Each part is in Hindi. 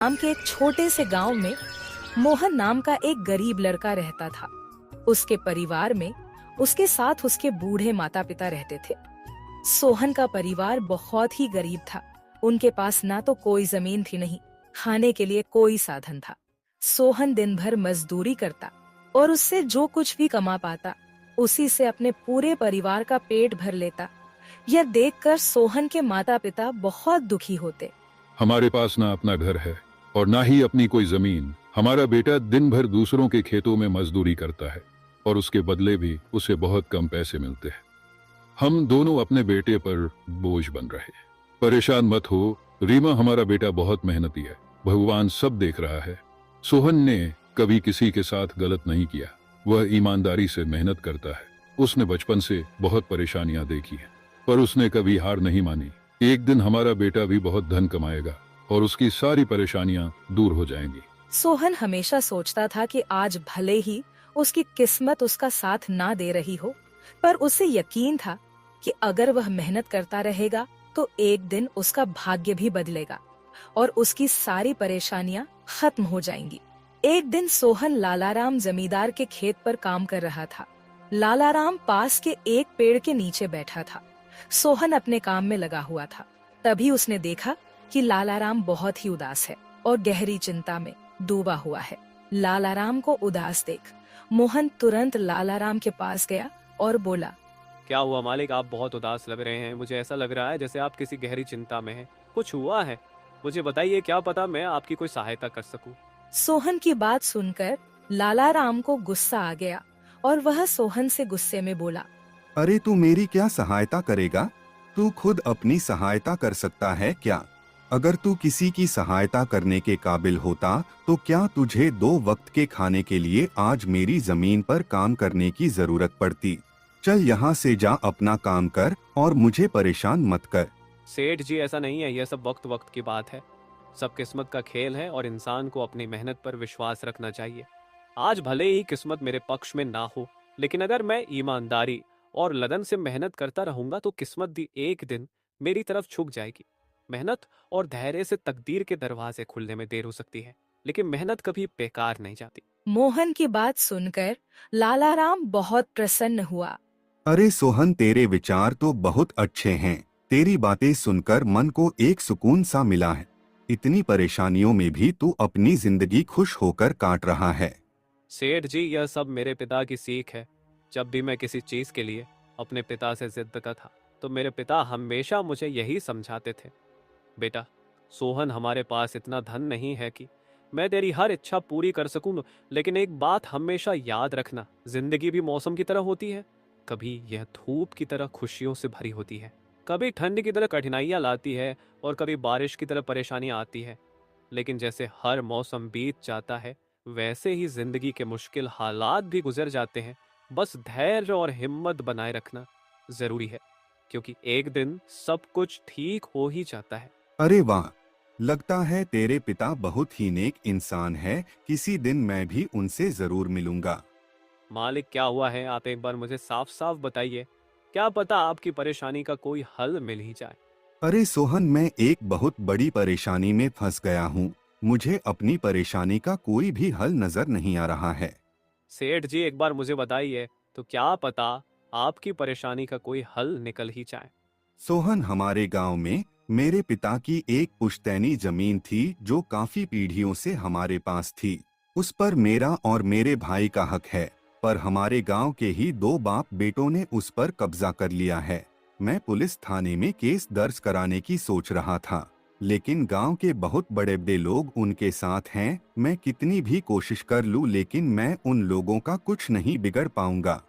नाम के एक छोटे से गांव में मोहन नाम का एक गरीब लड़का रहता था। उसके परिवार में उसके साथ उसके बूढ़े माता पिता रहते थे। सोहन का परिवार बहुत ही गरीब था। उनके पास ना तो कोई जमीन थी, नहीं खाने के लिए कोई साधन था। सोहन दिन भर मजदूरी करता और उससे जो कुछ भी कमा पाता उसी से अपने पूरे परिवार का पेट भर लेता। यह देखकर सोहन के माता पिता बहुत दुखी होते। हमारे पास ना अपना घर है और ना ही अपनी कोई जमीन। हमारा बेटा दिन भर दूसरों के खेतों में मजदूरी करता है और उसके बदले भी उसे बहुत कम पैसे मिलते हैं। हम दोनों अपने बेटे पर बोझ बन रहे हैं। परेशान मत हो रीमा, हमारा बेटा बहुत मेहनती है। भगवान सब देख रहा है। सोहन ने कभी किसी के साथ गलत नहीं किया। वह ईमानदारी से मेहनत करता है। उसने बचपन से बहुत परेशानियां देखी हैं, पर उसने कभी हार नहीं मानी। एक दिन हमारा बेटा भी बहुत धन कमाएगा और उसकी सारी परेशानियां दूर हो जाएंगी। सोहन हमेशा सोचता था कि आज भले ही उसकी किस्मत उसका साथ ना दे रही हो, पर उसे यकीन था कि अगर वह मेहनत करता रहेगा तो एक दिन उसका भाग्य भी बदलेगा और उसकी सारी परेशानियां खत्म हो जाएंगी। एक दिन सोहन लालाराम जमींदार के खेत पर काम कर रहा था। लालाराम पास के एक पेड़ के नीचे बैठा था। सोहन अपने काम में लगा हुआ था। तभी उसने देखा कि लालाराम बहुत ही उदास है और गहरी चिंता में डूबा हुआ है। लालाराम को उदास देख मोहन तुरंत लालाराम के पास गया और बोला, क्या हुआ मालिक, आप बहुत उदास लग रहे हैं। मुझे ऐसा लग रहा है जैसे आप किसी गहरी चिंता में हैं। कुछ हुआ है? मुझे बताइए, क्या पता मैं आपकी कोई सहायता कर सकूं। सोहन की बात सुनकर लालाराम को गुस्सा आ गया और वह सोहन से गुस्से में बोला, अरे तू मेरी क्या सहायता करेगा? तू खुद अपनी सहायता कर सकता है क्या? अगर तू किसी की सहायता करने के काबिल होता तो क्या तुझे 2 वक्त के खाने के लिए आज मेरी जमीन पर काम करने की जरूरत पड़ती? चल यहाँ से जा, अपना काम कर और मुझे परेशान मत कर। सेठ जी, ऐसा नहीं है। यह सब वक्त वक्त की बात है। सब किस्मत का खेल है और इंसान को अपनी मेहनत पर विश्वास रखना चाहिए। आज भले ही किस्मत मेरे पक्ष में ना हो, लेकिन अगर मैं ईमानदारी और लगन से मेहनत करता रहूंगा तो किस्मत भी एक दिन मेरी तरफ झुक जाएगी। मेहनत और धैर्य से तकदीर के दरवाजे खुलने में देर हो सकती है, लेकिन मेहनत कभी बेकार नहीं जाती। मोहन की बात सुनकर लालाराम बहुत प्रसन्न हुआ। अरे सोहन, तेरे विचार तो बहुत अच्छे हैं। तेरी बातें सुनकर मन को एक सुकून सा मिला है। इतनी परेशानियों में भी तू अपनी जिंदगी खुश होकर काट रहा है। सेठ जी, यह सब मेरे पिता की सीख है। जब भी मैं किसी चीज के लिए अपने पिता से जिद करता था तो मेरे पिता हमेशा मुझे यही समझाते थे, बेटा सोहन, हमारे पास इतना धन नहीं है कि मैं तेरी हर इच्छा पूरी कर सकूं, लेकिन एक बात हमेशा याद रखना, जिंदगी भी मौसम की तरह होती है। कभी यह धूप की तरह खुशियों से भरी होती है, कभी ठंड की तरह कठिनाइयां लाती है और कभी बारिश की तरह परेशानियां आती है। लेकिन जैसे हर मौसम बीत जाता है, वैसे ही जिंदगी के मुश्किल हालात भी गुजर जाते हैं। बस धैर्य और हिम्मत बनाए रखना जरूरी है, क्योंकि एक दिन सब कुछ ठीक हो ही जाता है। अरे वाह, लगता है तेरे पिता बहुत ही नेक इंसान है। किसी दिन मैं भी उनसे जरूर मिलूंगा। मालिक, क्या हुआ है? आप एक बार मुझे साफ साफ बताइए। क्या पता आपकी परेशानी का कोई हल मिल ही जाए। अरे सोहन, मैं एक बहुत बड़ी परेशानी में फंस गया हूँ। मुझे अपनी परेशानी का कोई भी हल नजर नहीं आ रहा है। सेठ जी, एक बार मुझे बताइए, तो क्या पता आपकी परेशानी का कोई हल निकल ही जाए। सोहन, हमारे गांव में मेरे पिता की एक पुश्तैनी जमीन थी जो काफी पीढ़ियों से हमारे पास थी। उस पर मेरा और मेरे भाई का हक है, पर हमारे गांव के ही 2 बाप बेटों ने उस पर कब्जा कर लिया है। मैं पुलिस थाने में केस दर्ज कराने की सोच रहा था, लेकिन गांव के बहुत बड़े बड़े लोग उनके साथ हैं। मैं कितनी भी कोशिश कर लूं, लेकिन मैं उन लोगों का कुछ नहीं बिगड़ पाऊंगा।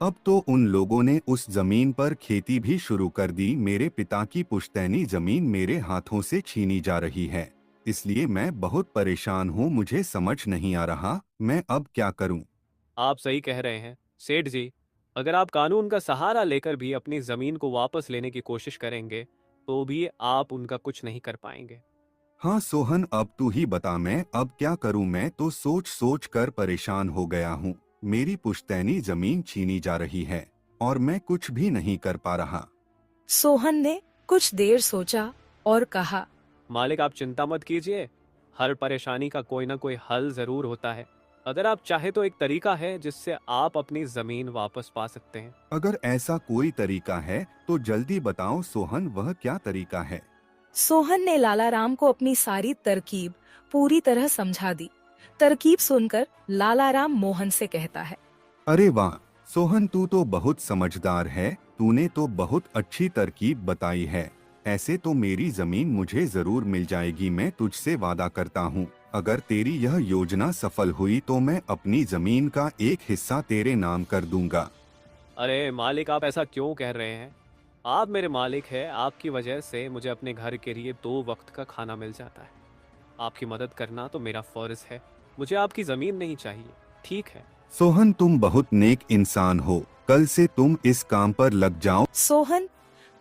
अब तो उन लोगों ने उस जमीन पर खेती भी शुरू कर दी। मेरे पिता की पुश्तैनी जमीन मेरे हाथों से छीनी जा रही है, इसलिए मैं बहुत परेशान हूँ। मुझे समझ नहीं आ रहा मैं अब क्या करूँ। आप सही कह रहे हैं सेठ जी। अगर आप कानून का सहारा लेकर भी अपनी जमीन को वापस लेने की कोशिश करेंगे तो भी आप उनका कुछ नहीं कर पाएंगे। हाँ सोहन, अब तू ही बता मैं अब क्या करूँ। मैं तो सोच सोच कर परेशान हो गया हूँ। मेरी पुश्तैनी जमीन छीनी जा रही है और मैं कुछ भी नहीं कर पा रहा। सोहन ने कुछ देर सोचा और कहा, मालिक, आप चिंता मत कीजिए। हर परेशानी का कोई ना कोई हल जरूर होता है। अगर आप चाहे तो एक तरीका है जिससे आप अपनी जमीन वापस पा सकते हैं। अगर ऐसा कोई तरीका है तो जल्दी बताओ सोहन, वह क्या तरीका है? सोहन ने लालाराम को अपनी सारी तरकीब पूरी तरह समझा दी। तरकीब सुनकर लालाराम मोहन से कहता है, अरे वाह सोहन, तू तो बहुत समझदार है। तूने तो बहुत अच्छी तरकीब बताई है। ऐसे तो मेरी जमीन मुझे जरूर मिल जाएगी। मैं तुझसे वादा करता हूँ, अगर तेरी यह योजना सफल हुई तो मैं अपनी जमीन का एक हिस्सा तेरे नाम कर दूंगा। अरे मालिक, आप ऐसा क्यों कह रहे हैं? आप मेरे मालिक हैं। आपकी वजह से मुझे अपने घर के लिए 2 वक्त का खाना मिल जाता है। आपकी मदद करना तो मेरा फर्ज है। मुझे आपकी जमीन नहीं चाहिए, ठीक है? सोहन, तुम बहुत नेक इंसान हो। कल से तुम इस काम पर लग जाओ। सोहन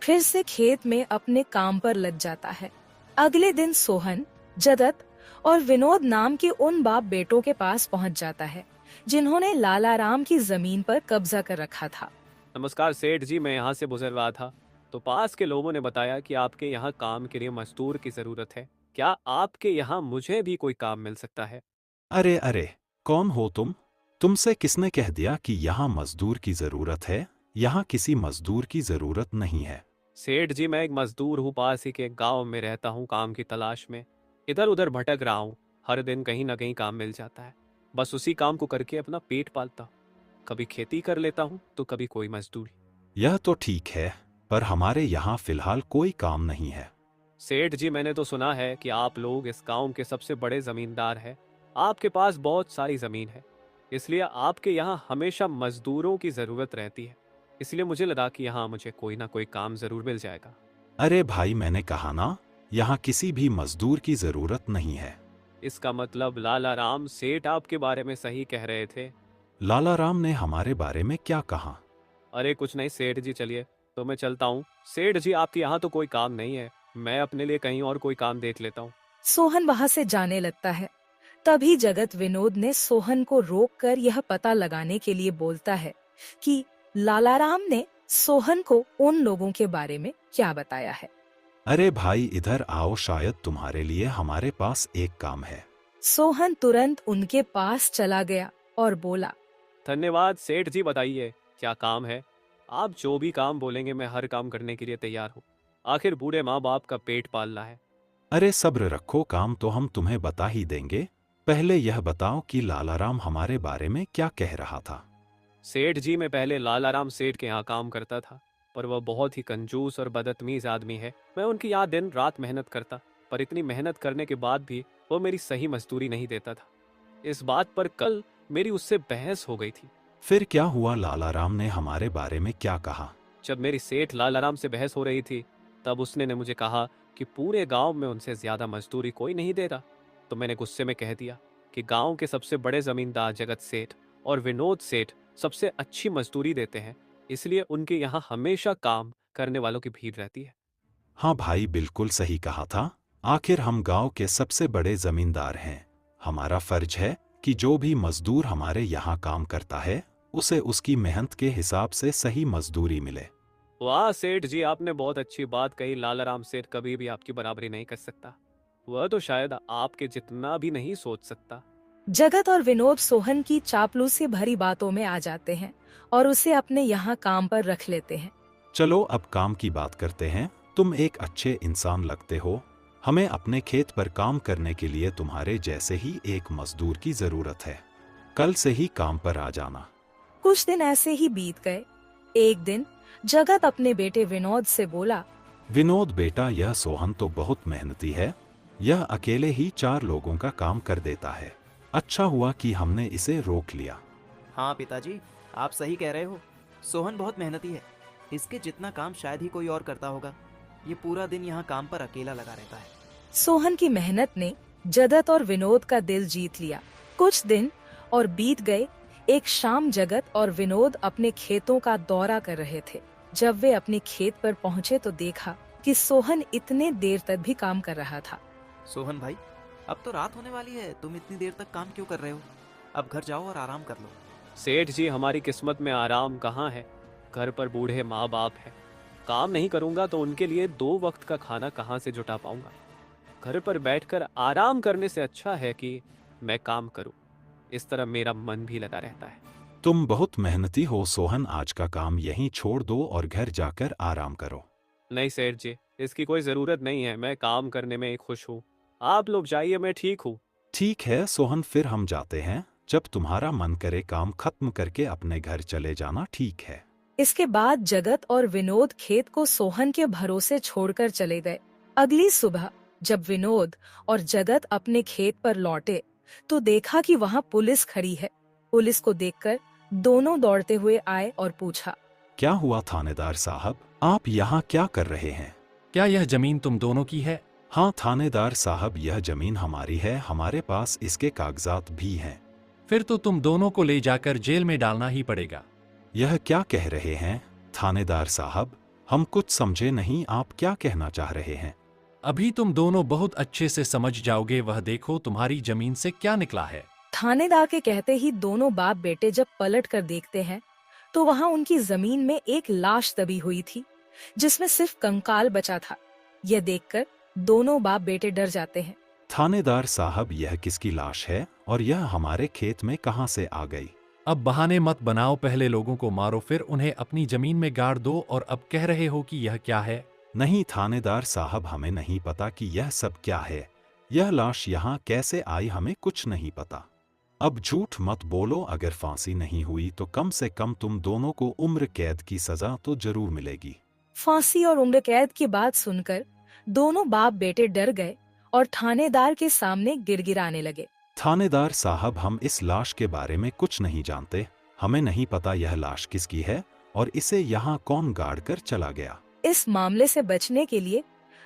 फिर से खेत में अपने काम पर लग जाता है। अगले दिन सोहन जगत और विनोद नाम के उन बाप बेटों के पास पहुंच जाता है जिन्होंने लालाराम की जमीन पर कब्जा कर रखा था। नमस्कार सेठ जी, मैं यहाँ से गुजर रहा था तो पास के लोगों ने बताया कि आपके यहाँ काम के लिए मजदूर की जरूरत है। क्या आपके यहाँ मुझे भी कोई काम मिल सकता है? अरे अरे, कौन हो तुम? तुमसे किसने कह दिया कि यहाँ मजदूर की जरूरत है? यहाँ किसी मजदूर की जरूरत नहीं है। सेठ जी, मैं एक मजदूर हूँ, पास ही के गांव में रहता हूँ, काम की तलाश में इधर उधर भटक रहा हूँ। हर दिन कहीं ना कहीं काम मिल जाता है, बस उसी काम को करके अपना पेट पालता हूँ। कभी खेती कर लेता हूँ तो कभी कोई मजदूरी। यह तो ठीक है, पर हमारे यहाँ फिलहाल कोई काम नहीं है। सेठ जी, मैंने तो सुना है कि आप लोग इस गांव के सबसे बड़े जमींदार हैं। आपके पास बहुत सारी जमीन है, इसलिए आपके यहाँ हमेशा मजदूरों की जरूरत रहती है। इसलिए मुझे लगा कि यहाँ मुझे कोई ना कोई काम जरूर मिल जाएगा। अरे भाई, मैंने कहा ना, यहाँ किसी भी मजदूर की जरूरत नहीं है। इसका मतलब लालाराम सेठ आपके बारे में सही कह रहे थे? लालाराम ने हमारे बारे में क्या कहा? अरे कुछ नहीं सेठ जी, चलिए तो मैं चलता हूँ। सेठ जी, आपके यहाँ तो कोई काम नहीं है, मैं अपने लिए कहीं और कोई काम देख लेता हूँ। सोहन वहां से जाने लगता है। तभी जगत विनोद ने सोहन को रोककर यह पता लगाने के लिए बोलता है कि लालाराम ने सोहन को उन लोगों के बारे में क्या बताया है। अरे भाई, इधर आओ, शायद तुम्हारे लिए हमारे पास एक काम है। सोहन तुरंत उनके पास चला गया और बोला, धन्यवाद सेठ जी, बताइए क्या काम है? आप जो भी काम बोलेंगे मैं हर काम करने के लिए तैयार हूँ। आखिर बूढ़े माँ बाप का पेट पालना है। अरे सब्र रखो, काम तो हम तुम्हें बता ही देंगे। पहले यह बताओ कि लालाराम हमारे बारे में क्या कह रहा था। सेठ जी, मैं पहले लालाराम सेठ के यहाँ काम करता था, पर वह बहुत ही कंजूस और बदतमीज आदमी है। मैं उनकी यहाँ दिन रात मेहनत करता, पर इतनी मेहनत करने के बाद भी वो मेरी सही मजदूरी नहीं देता था। इस बात पर कल मेरी उससे बहस हो गई थी। फिर क्या हुआ? लालाराम ने हमारे बारे में क्या कहा? जब मेरी सेठ लालाराम से बहस हो रही थी, तब उसने ने मुझे कहा कि पूरे गांव में उनसे ज्यादा मजदूरी कोई नहीं दे रहा। तो मैंने गुस्से में कह दिया कि गांव के सबसे बड़े जमींदार जगत सेठ और विनोद सेठ सबसे अच्छी मजदूरी देते हैं, इसलिए उनके यहाँ हमेशा काम करने वालों की भीड़ रहती है। हाँ भाई, बिल्कुल सही कहा था। आखिर हम गांव के सबसे बड़े जमींदार हैं। हमारा फर्ज है कि जो भी मजदूर हमारे यहाँ काम करता है उसे उसकी मेहनत के हिसाब से सही मजदूरी मिले। वाह सेठ जी, आपने बहुत अच्छी बात कही। लालाराम सेठ कभी भी आपकी बराबरी नहीं कर सकता। वह तो शायद आपके जितना भी नहीं सोच सकता। जगत और विनोद सोहन की चापलूसी भरी बातों में आ जाते हैं और उसे अपने यहाँ काम पर रख लेते हैं। चलो अब काम की बात करते हैं। तुम एक अच्छे इंसान लगते हो। हमें अपने खेत पर काम करने के लिए तुम्हारे जैसे ही एक मजदूर की जरूरत है। कल से ही काम पर आ जाना। कुछ दिन ऐसे ही बीत गए। एक दिन जगत अपने बेटे विनोद से बोला, विनोद बेटा, यह सोहन तो बहुत मेहनती है। यह अकेले ही 4 लोगों का काम कर देता है। अच्छा हुआ कि हमने इसे रोक लिया। हाँ पिताजी, आप सही कह रहे हो। सोहन बहुत मेहनती है। इसके जितना काम शायद ही कोई और करता होगा। ये पूरा दिन यहाँ काम पर अकेला लगा रहता है। सोहन की मेहनत ने जगत और विनोद का दिल जीत लिया। कुछ दिन और बीत गए। एक शाम जगत और विनोद अपने खेतों का दौरा कर रहे थे। जब वे अपने खेत पर पहुंचे तो देखा कि सोहन इतने देर तक भी काम कर रहा था। सोहन भाई, अब तो रात होने वाली है, तुम इतनी देर तक काम क्यों कर रहे हो? अब घर जाओ और आराम कर लो। सेठ जी, हमारी किस्मत में आराम कहाँ है? घर पर बूढ़े माँ बाप है। काम नहीं करूँगा तो उनके लिए 2 वक्त का खाना कहाँ से जुटा पाऊंगा? घर पर बैठकर आराम करने से अच्छा है कि मैं काम करूं। इस तरह मेरा मन भी लगा रहता है। तुम बहुत मेहनती हो सोहन, आज का काम यहीं छोड़ दो और घर जाकर आराम करो। नहीं सेठ जी, इसकी कोई ज़रूरत नहीं है। मैं काम करने में ही खुश हूँ। आप लोग जाइए, मैं ठीक हूँ। ठीक है सोहन, फिर हम जाते हैं। जब तुम्हारा मन करे काम खत्म करके अपने घर चले जाना, ठीक है। इसके बाद जगत और विनोद खेत को सोहन के भरोसे छोड़कर चले गए। अगली सुबह जब विनोद और जगत अपने खेत पर लौटे तो देखा कि वहाँ पुलिस खड़ी है। पुलिस को देखकर दोनों दौड़ते हुए आए और पूछा, क्या हुआ थानेदार साहब, आप यहाँ क्या कर रहे हैं? क्या यह जमीन तुम दोनों की है? हाँ थानेदार साहब, यह जमीन हमारी है, हमारे पास इसके कागजात भी हैं। फिर तो तुम दोनों को ले जाकर जेल में डालना ही पड़ेगा। यह क्या कह रहे हैं थानेदार साहब, हम कुछ समझे नहीं, आप क्या कहना चाह रहे हैं? अभी तुम दोनों बहुत अच्छे से समझ जाओगे। वह देखो तुम्हारी जमीन से क्या निकला है। थानेदार के कहते ही दोनों बाप बेटे जब पलट कर देखते हैं तो वहाँ उनकी जमीन में एक लाश दबी हुई थी जिसमें सिर्फ कंकाल बचा था। यह देखकर दोनों बाप बेटे डर जाते हैं। थानेदार साहब, यह किसकी लाश है और यह हमारे खेत में कहाँ से आ गई? अब बहाने मत बनाओ, पहले लोगों को मारो फिर उन्हें अपनी जमीन में गाड़ दो और अब कह रहे हो कि यह क्या है। नहीं थानेदार साहब, हमें नहीं पता कि यह सब क्या है। यह लाश यहाँ कैसे आई, हमें कुछ नहीं पता। अब झूठ मत बोलो, अगर फांसी नहीं हुई तो कम से कम तुम दोनों को उम्र कैद की सजा तो जरूर मिलेगी। फांसी और उम्र कैद की बात सुनकर दोनों बाप बेटे डर गए और थानेदार के सामने गिड़गिड़ाने लगे। थानेदार साहब, हम इस लाश के बारे में कुछ नहीं जानते। हमें नहीं पता यह लाश किसकी है और इसे यहाँ कौन गाड़ कर चला गया। इस मामले से बचने के लिए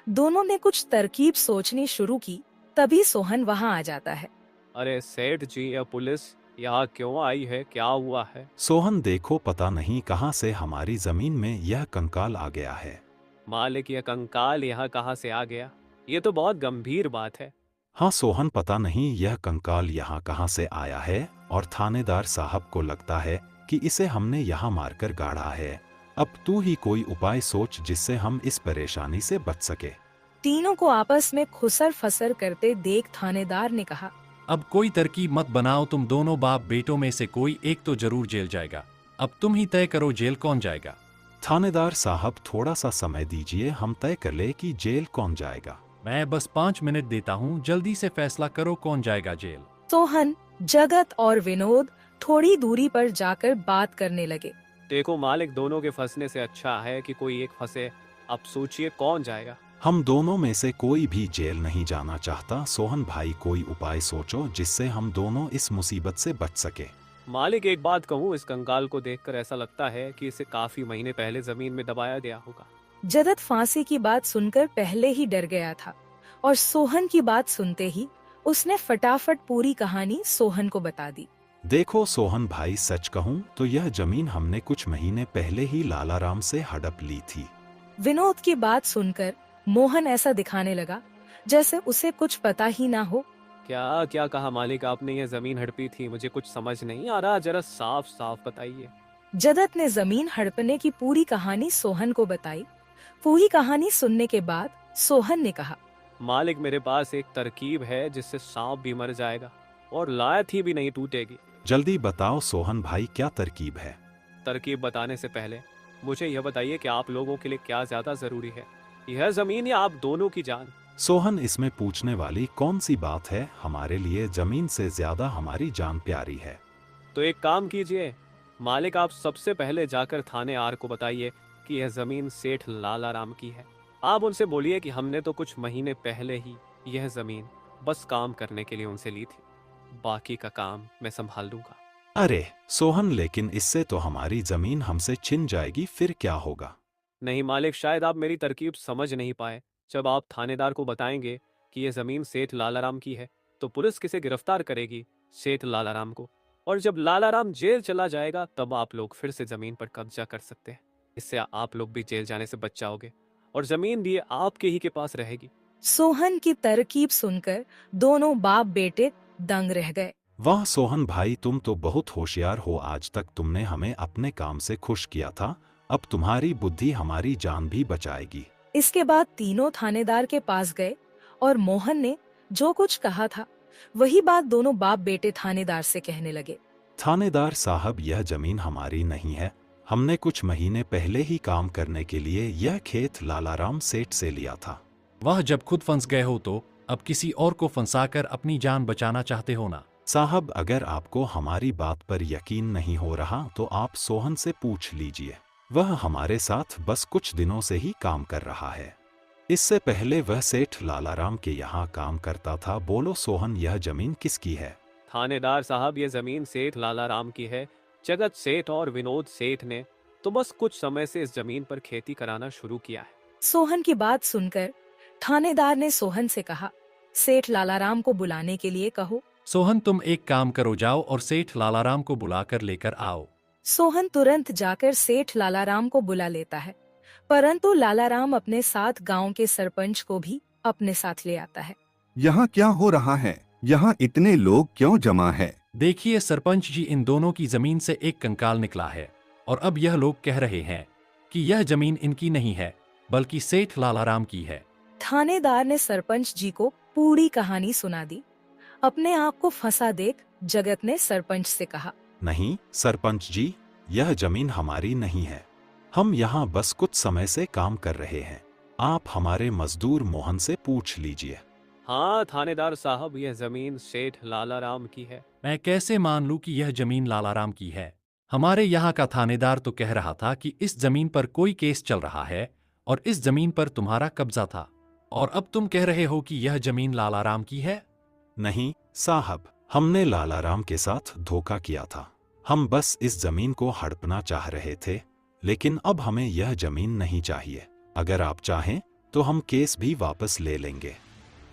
दोनों ने कुछ तरकीब सोचनी शुरू की। तभी सोहन वहाँ आ जाता है। अरे सेठ जी, यह पुलिस यहाँ क्यों आई है? क्या हुआ है? सोहन देखो, पता नहीं कहाँ से हमारी जमीन में यह कंकाल आ गया है। मालिक, यह कंकाल यहाँ कहाँ से आ गया? ये तो बहुत गंभीर बात है। हाँ सोहन, पता नहीं यह कंकाल यहाँ कहाँ से आया है और थानेदार साहब को लगता है कि इसे हमने यहाँ मारकर गाड़ा है। अब तू ही कोई उपाय सोच जिससे हम इस परेशानी से बच सके। तीनों को आपस में खुसर फसर करते देख थानेदार ने कहा, अब कोई तरकीब मत बनाओ, तुम दोनों बाप बेटों में से कोई एक तो जरूर जेल जाएगा। अब तुम ही तय करो जेल कौन जाएगा। थानेदार साहब, थोड़ा सा समय दीजिए, हम तय कर ले कि जेल कौन जाएगा। मैं बस 5 मिनट देता हूँ, जल्दी से फैसला करो कौन जाएगा जेल। सोहन, जगत और विनोद थोड़ी दूरी पर जाकर बात करने लगे। देखो मालिक, दोनों के फंसने से अच्छा है कि कोई एक फंसे। अब सोचिए कौन जाएगा। हम दोनों में से कोई भी जेल नहीं जाना चाहता। सोहन भाई, कोई उपाय सोचो जिससे हम दोनों इस मुसीबत से बच सके। मालिक, एक बात कहूँ, इस कंकाल को देखकर ऐसा लगता है कि इसे काफी महीने पहले जमीन में दबाया गया होगा। जगत फांसी की बात सुनकर पहले ही डर गया था और सोहन की बात सुनते ही उसने फटाफट पूरी कहानी सोहन को बता दी। देखो सोहन भाई, सच कहूँ तो यह जमीन हमने कुछ महीने पहले ही लालाराम से हड़प ली थी। विनोद की बात सुनकर मोहन ऐसा दिखाने लगा जैसे उसे कुछ पता ही ना हो। क्या क्या कहा मालिक आपने? ये जमीन हड़पी थी? मुझे कुछ समझ नहीं आ रहा, जरा साफ साफ बताइए। जगत ने जमीन हड़पने की पूरी कहानी सोहन को बताई। पूरी कहानी सुनने के बाद सोहन ने कहा, मालिक, मेरे पास एक तरकीब है जिससे सांप भी मर जाएगा और लाठी भी नहीं टूटेगी। जल्दी बताओ सोहन भाई, क्या तरकीब है? तरकीब बताने से पहले मुझे यह बताइए कि आप लोगों के लिए क्या ज्यादा जरूरी है, यह जमीन या आप दोनों की जान? सोहन, इसमें पूछने वाली कौन सी बात है? हमारे लिए जमीन से ज्यादा हमारी जान प्यारी है। तो एक काम कीजिए मालिक, आप सबसे पहले जाकर थाने आर को बताइए कि यह जमीन सेठ लालाराम की है। आप उनसे बोलिए कि हमने तो कुछ महीने पहले ही यह जमीन बस काम करने के लिए उनसे ली थी, बाकी का काम मैं संभाल लूंगा। अरे सोहन, लेकिन इससे तो हमारी जमीन हमसे छिन जाएगी, फिर क्या होगा? नहीं मालिक, शायद आप मेरी तरकीब समझ नहीं पाए। जब आप थानेदार को बताएंगे कि यह जमीन सेठ लालाराम की है तो पुलिस किसे गिरफ्तार करेगी? सेठ लालाराम को। और जब लालाराम जेल चला जाएगा तब आप लोग फिर से जमीन पर कब्जा कर सकते हैं। इससे आप लोग भी जेल जाने से बच जाओगे और जमीन भी आपके ही के पास रहेगी। सोहन की तरकीब सुनकर दोनों बाप बेटे दंग रह गए। वाह सोहन भाई, तुम तो बहुत होशियार हो। आज तक तुमने हमें अपने काम से खुश किया था, अब तुम्हारी बुद्धि हमारी जान भी बचाएगी। इसके बाद तीनों थानेदार के पास गए और मोहन ने जो कुछ कहा था वही बात दोनों बाप बेटे थानेदार से कहने लगे। थानेदार साहब, यह जमीन हमारी नहीं है। हमने कुछ महीने पहले ही काम करने के लिए यह खेत लालाराम सेठ से लिया था। वह जब खुद फंस गए हो तो अब किसी और को फंसाकर अपनी जान बचाना चाहते हो ना? साहब, अगर आपको हमारी बात पर यकीन नहीं हो रहा तो आप सोहन से पूछ लीजिए। वह हमारे साथ बस कुछ दिनों से ही काम कर रहा है। इससे पहले वह सेठ लालाराम के यहाँ काम करता था। बोलो सोहन, यह जमीन किसकी है? थानेदार साहब, ये जमीन सेठ लालाराम की है। जगत सेठ और विनोद सेठ ने तो बस कुछ समय से इस जमीन पर खेती कराना शुरू किया है। सोहन की बात सुनकर थानेदार ने सोहन से कहा, सेठ लालाराम को बुलाने के लिए कहो। सोहन, तुम एक काम करो, जाओ और सेठ लालाराम को बुलाकर लेकर आओ। सोहन तुरंत जाकर सेठ लालाराम को बुला लेता है, परंतु लालाराम अपने साथ गांव के सरपंच को भी अपने साथ ले आता है। यहाँ क्या हो रहा है? यहाँ इतने लोग क्यों जमा है? देखिए सरपंच जी, इन दोनों की जमीन से एक कंकाल निकला है और अब यह लोग कह रहे हैं कि यह जमीन इनकी नहीं है बल्कि सेठ लालाराम की है। थानेदार ने सरपंच जी को पूरी कहानी सुना दी। अपने आप को फंसा देख जगत ने सरपंच से कहा, नहीं सरपंच जी, यह जमीन हमारी नहीं है। हम यहाँ बस कुछ समय से काम कर रहे हैं। आप हमारे मजदूर मोहन से पूछ लीजिए। हाँ थानेदार साहब, यह जमीन सेठ लालाराम की है। मैं कैसे मान लूं कि यह जमीन लालाराम की है? हमारे यहाँ का थानेदार तो कह रहा था कि इस जमीन पर कोई केस चल रहा है और इस जमीन पर तुम्हारा कब्जा था, और अब तुम कह रहे हो कि यह जमीन लालाराम की है। नहीं साहब, हमने लालाराम के साथ धोखा किया था। हम बस इस जमीन को हड़पना चाह रहे थे, लेकिन अब हमें यह जमीन नहीं चाहिए। अगर आप चाहें तो हम केस भी वापस ले लेंगे।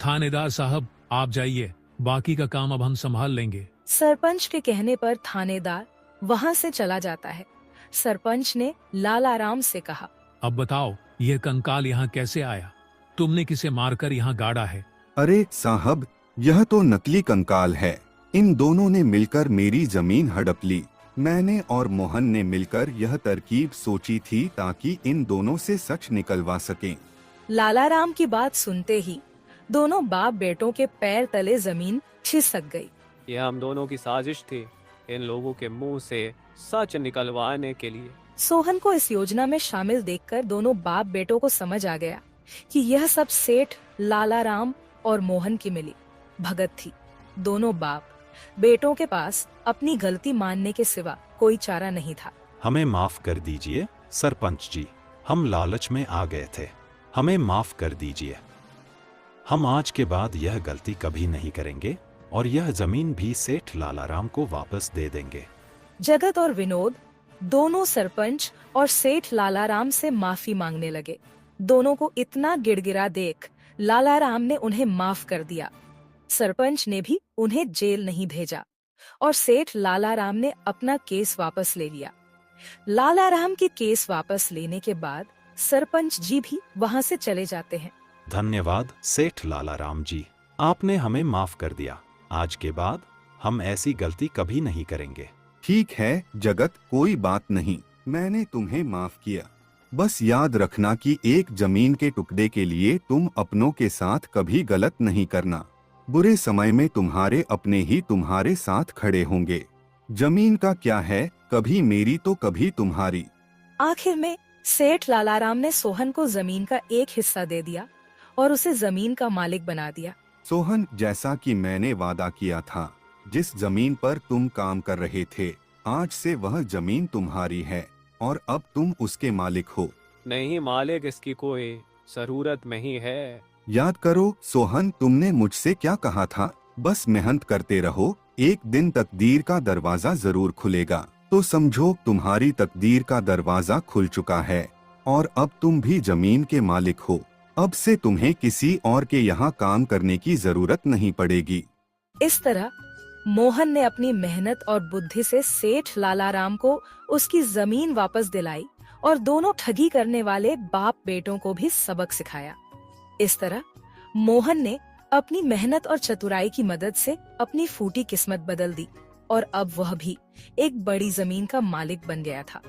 थानेदार साहब, आप जाइए, बाकी का काम अब हम संभाल लेंगे। सरपंच के कहने पर थानेदार वहां से चला जाता है। सरपंच ने लालाराम से कहा, अब बताओ, यह कंकाल यहाँ कैसे आया? तुमने किसे मारकर यहाँ गाड़ा है? अरे साहब, यह तो नकली कंकाल है। इन दोनों ने मिलकर मेरी जमीन हड़प ली। मैंने और मोहन ने मिलकर यह तरकीब सोची थी ताकि इन दोनों से सच निकलवा सकें। लालाराम की बात सुनते ही दोनों बाप बेटों के पैर तले जमीन खिसक गई। यह हम दोनों की साजिश थी, इन लोगों के मुंह से सच निकलवाने के लिए। सोहन को इस योजना में शामिल देखकर दोनों बाप बेटों को समझ आ गया कि यह सब सेठ लालाराम और मोहन की मिली भगत थी। दोनों बाप बेटों के पास अपनी गलती मानने के सिवा कोई चारा नहीं था। हमें माफ कर दीजिए सरपंच जी, हम लालच में आ गए थे। हमें माफ कर दीजिए। हम आज के बाद यह गलती कभी नहीं करेंगे और यह जमीन भी सेठ लालाराम को वापस दे देंगे। जगत और विनोद दोनों सरपंच और सेठ लालाराम से माफी मांगने लगे। दोनों को इतना गिड़गिड़ा देख लालाराम ने उन्हें माफ कर दिया। सरपंच ने भी उन्हें जेल नहीं भेजा और सेठ लालाराम ने अपना केस वापस ले लिया। लालाराम के केस वापस लेने के बाद सरपंच जी भी वहां से चले जाते हैं। धन्यवाद सेठ लालाराम जी, आपने हमें माफ कर दिया। आज के बाद हम ऐसी गलती कभी नहीं करेंगे। ठीक है जगत, कोई बात नहीं, मैंने तुम्हें माफ किया। बस याद रखना कि एक जमीन के टुकड़े के लिए तुम अपनों के साथ कभी गलत नहीं करना। बुरे समय में तुम्हारे अपने ही तुम्हारे साथ खड़े होंगे। जमीन का क्या है, कभी मेरी तो कभी तुम्हारी। आखिर में सेठ लालाराम ने सोहन को जमीन का एक हिस्सा दे दिया और उसे जमीन का मालिक बना दिया। सोहन, जैसा कि मैंने वादा किया था, जिस जमीन पर तुम काम कर रहे थे, आज से वह जमीन तुम्हारी है और अब तुम उसके मालिक हो। नहीं मालिक, इसकी कोई जरूरत नहीं है। याद करो सोहन, तुमने मुझसे क्या कहा था? बस मेहनत करते रहो, एक दिन तकदीर का दरवाजा जरूर खुलेगा। तो समझो तुम्हारी तकदीर का दरवाजा खुल चुका है और अब तुम भी जमीन के मालिक हो। अब से तुम्हें किसी और के यहाँ काम करने की जरूरत नहीं पड़ेगी। इस तरह मोहन ने अपनी मेहनत और बुद्धि से सेठ लालाराम को उसकी जमीन वापस दिलाई और दोनों ठगी करने वाले बाप बेटों को भी सबक सिखाया। इस तरह मोहन ने अपनी मेहनत और चतुराई की मदद से अपनी फूटी किस्मत बदल दी और अब वह भी एक बड़ी जमीन का मालिक बन गया था।